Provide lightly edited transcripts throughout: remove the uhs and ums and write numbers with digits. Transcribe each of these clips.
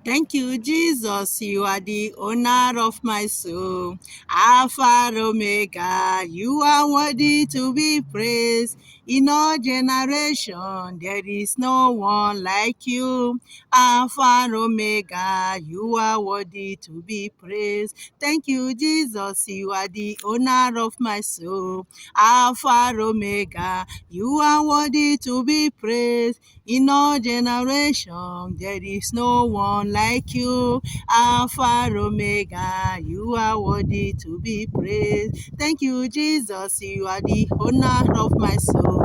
Thank you, Jesus. You are the owner of my soul. Alpha and Omega. You are worthy to be praised. In all generation, there is no one like you. Alpha and Omega. You are worthy to be praised. Thank you, Jesus. You are the owner of my soul. Alpha and Omega. You are worthy to be praised. In all generation, there is no one like you. Alpha and Omega, you are worthy to be praised. Thank you, Jesus. You are the owner of my soul.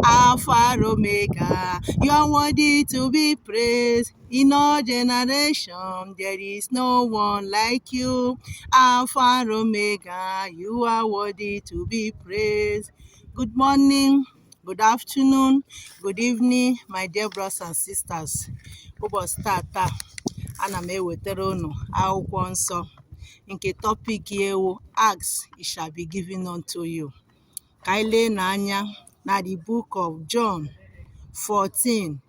Alpha and Omega, you are worthy to be praised. In all generation, there is no one like you. Alpha and Omega, you are worthy to be praised. Good morning. Good afternoon, good evening, my dear brothers and sisters. Ụbọchị tata ana m ewetara unu akwụkwọ nsọ nke topic ewu Ask, it shall be given unto you. Ka anyị lee n'anya na the book of John 14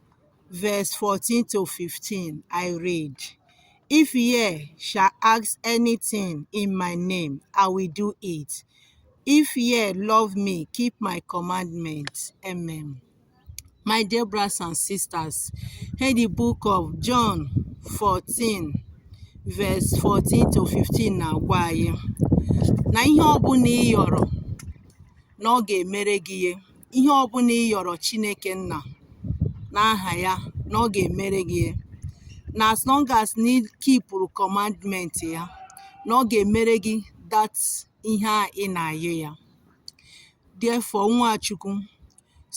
verse 14 to 15. I read, if ye shall ask anything in my name, I will do it. If ye love me, keep my commandments. Amen. My dear brothers and sisters, in the book of John 14 verse 14 to 15 na-agwa anyị na ihe ọbụla ị yọrọ na ọ ga-emere gị ihe ọbụla ị yọrọ Chineke Nna n'aha ya na ọ ga-emere gị na as long as na keepụrụ commandment ya na ọ ga-emere gị that ihe a ị na-ayọ ya. Therefore, Nwachukwu,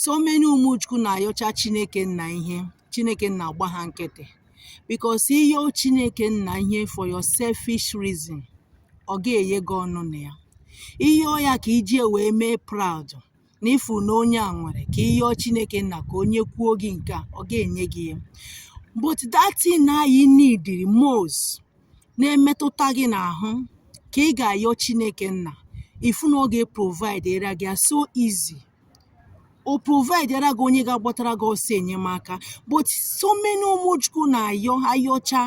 so many ụmụchukwu na-ayọcha Chineke Nna ihe, Chineke Nna agba ha nkịtị, because ịyọ Chineke Nna ihe for your selfish reason, ọ ga-enye gị ọnụ na ya. Ịyọ ya ka iji wee mee proud na ifu na onye a nwere, ka ịyọ Chineke Nna ka onye kwuo gị nke a, ọ ga-enye gị ya. But that thing na you need the most na-emetụta gị n'ahụ ka ị ga-ayọ Chineke Nna, ifu na ọ ga-provide era gị so easy. O provide era gị onye ga-agbatara gị ọsọ enyemaka. But so many ụmụchukwu na-ayọ ayọcha,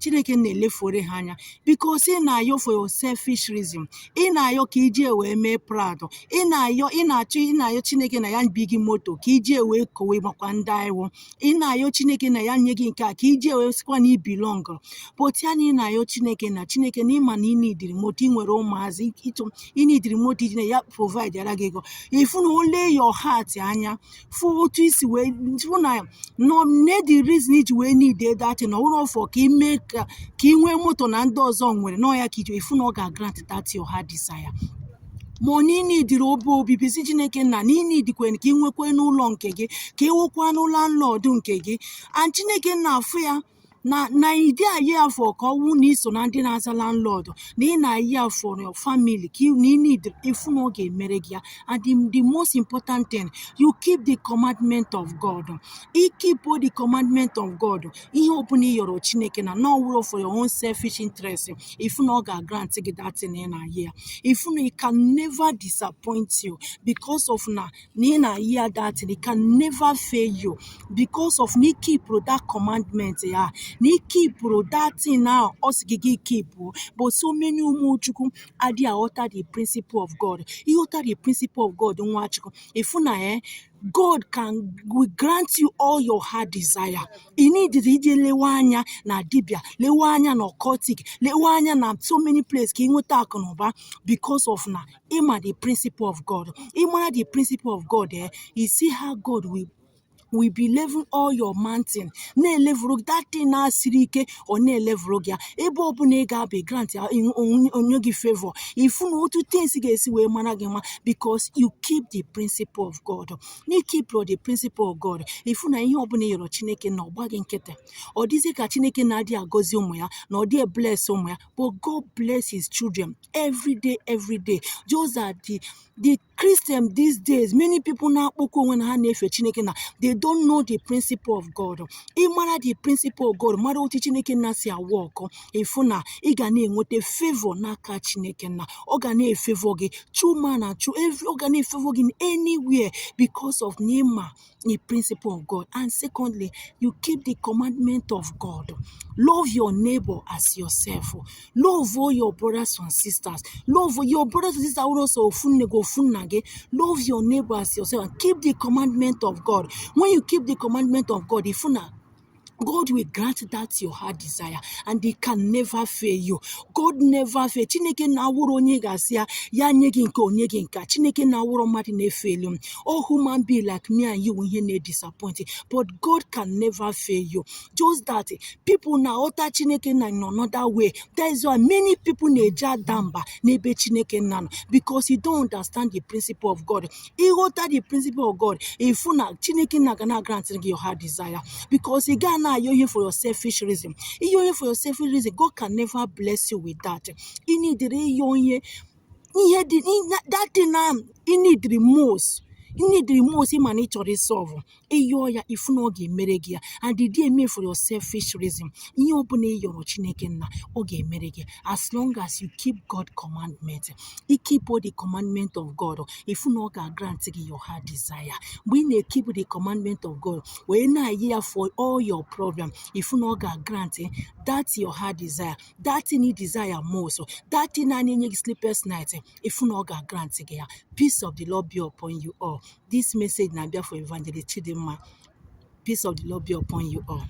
Chineke na-elefore ha anya because ị na-ayọ for your selfish reason. Ị na-ayọ ka iji wee mee proud. Ị na-ayọ Chineke na ya bi gị moto ka iji wee kowe makwa ndị iwu. Ị na-ayọ Chineke na ya nye gị nke a ka iji wee sikwa na ị belong. But ya na ị na-ayọ Chineke na ịma na ị nidiri moto, ị nwere ụmụazị ị nidiri moto iji na ya provide ara gị ego. Ifu na ole your heart anya for otu isi wee fụ na no need the reason iji wee need that na ọrụ for ka ime ka ị nwee moto na ndị ọzọ nwere nọ ya ka iji ifu na ọ ga-grant that your heart desire. Ma ọ n'inidiri obibi si Chineke Nna na inidikwe ka ị nwekwe n'ụlọ nke gị, ka ị nwekwa n'ụlọ nlọdụ nke gị, and Chineke Nna afụ ya na ide ayi afọ ka ọwụ na iso na ndị na-aza landlord na ị na-ayi afọ your family ka na need ifu na ọ ga-emere gị ya. And the most important thing, you keep the commandment of God. You keep all the commandment of God. Ihe ọbụla ị yọrọ Chineke na no wụrụ for your own selfish interest, ifu na ọ ga-grant gị that thing ị na-ayi ya. Ifu na it can never disappoint you because of na ị na-ayi ya that thing, it can never fail you because of na keep that commandment ya. Na keepụrụ that thing now osigigi keep. But so many ụmụchukwu adị aghọta the principle of God. Ịghọta the principle of God, Nwachukwu, ifu na God will grant you all your heart desire. You need to lewe anya na dibia, lewe anya na occultic, lewe anya na so many places ka ịnweta akụ na ụba because of na ịma the principle of God. Ịmara the principle of God, you see how God will be level all your mountain. Na-elevuru that thing na siri ike or na-elevuru gị ebe ọbụla ị ga-abịa grant onye gị favor. Ifu na otu things ga-esi wee mara gị ma because you keep the principle of God. Na keep the principle of God. Ifu na ihe ọbụla ị yọrọ Chineke na ọgba gị nkịtị. Ọ dịzị ka Chineke na-adị agọzi ụmụ ya na ọ dị bless ụmụ ya, but God bless his children every day. Those are the Christian these days. Many people na-akpọkwa onwe na ha na-efe Chineke na they don't know the principle of God, ị mara the principle of God, mara otu Chineke nna si awa ọkọ, ịfụ na ị ga na-enweta favor n'aka Chineke nna. Ọ ga na-efavor gị true man na true ọ ga na-efavor gị anywhere because of n'ịma the principle of God. And secondly, you keep the commandment of God. Love your neighbor as yourself. Love all your brothers and sisters. Love your brothers and sisters also. Love your neighbor as yourself and keep the commandment of God. When you keep the commandment of God, God will grant that your heart desire, and He can never fail you. God never fail. Chineke na awụrụ onye ga-asị ya nye gị nke onye gị nka. Chineke na awụrụ mmadụ na-efail you. All human being like me and you ihe na-disappoint, but God can never fail you. Just that people na ọta Chineke na in another way. That is why many people na-eje adamba n'ebe Chineke na nọ, because you don't understand the principle of God. Ịghọta the principle of God, ịfụ na Chineke na gana grant gị your heart desire, because ị ga you're here for your selfish reason. If you're here for your selfish reason, God can never bless you with that. You need the most. You need the most in nature resolve. If no ge meregia and the day made for your selfish reason. You open your Chineke na oge merege. As long as you keep God commandment, you keep all the commandment of God. If no ga grant your heart desire, when you keep the commandment of God, when I hear for all your problem, if no ga grant that's your heart desire, that you need desire most, that in any sleepless night, if no ga grant peace of the Lord be upon you all. This message now be for Evangelist Chidinma. Peace of the Lord be upon you all.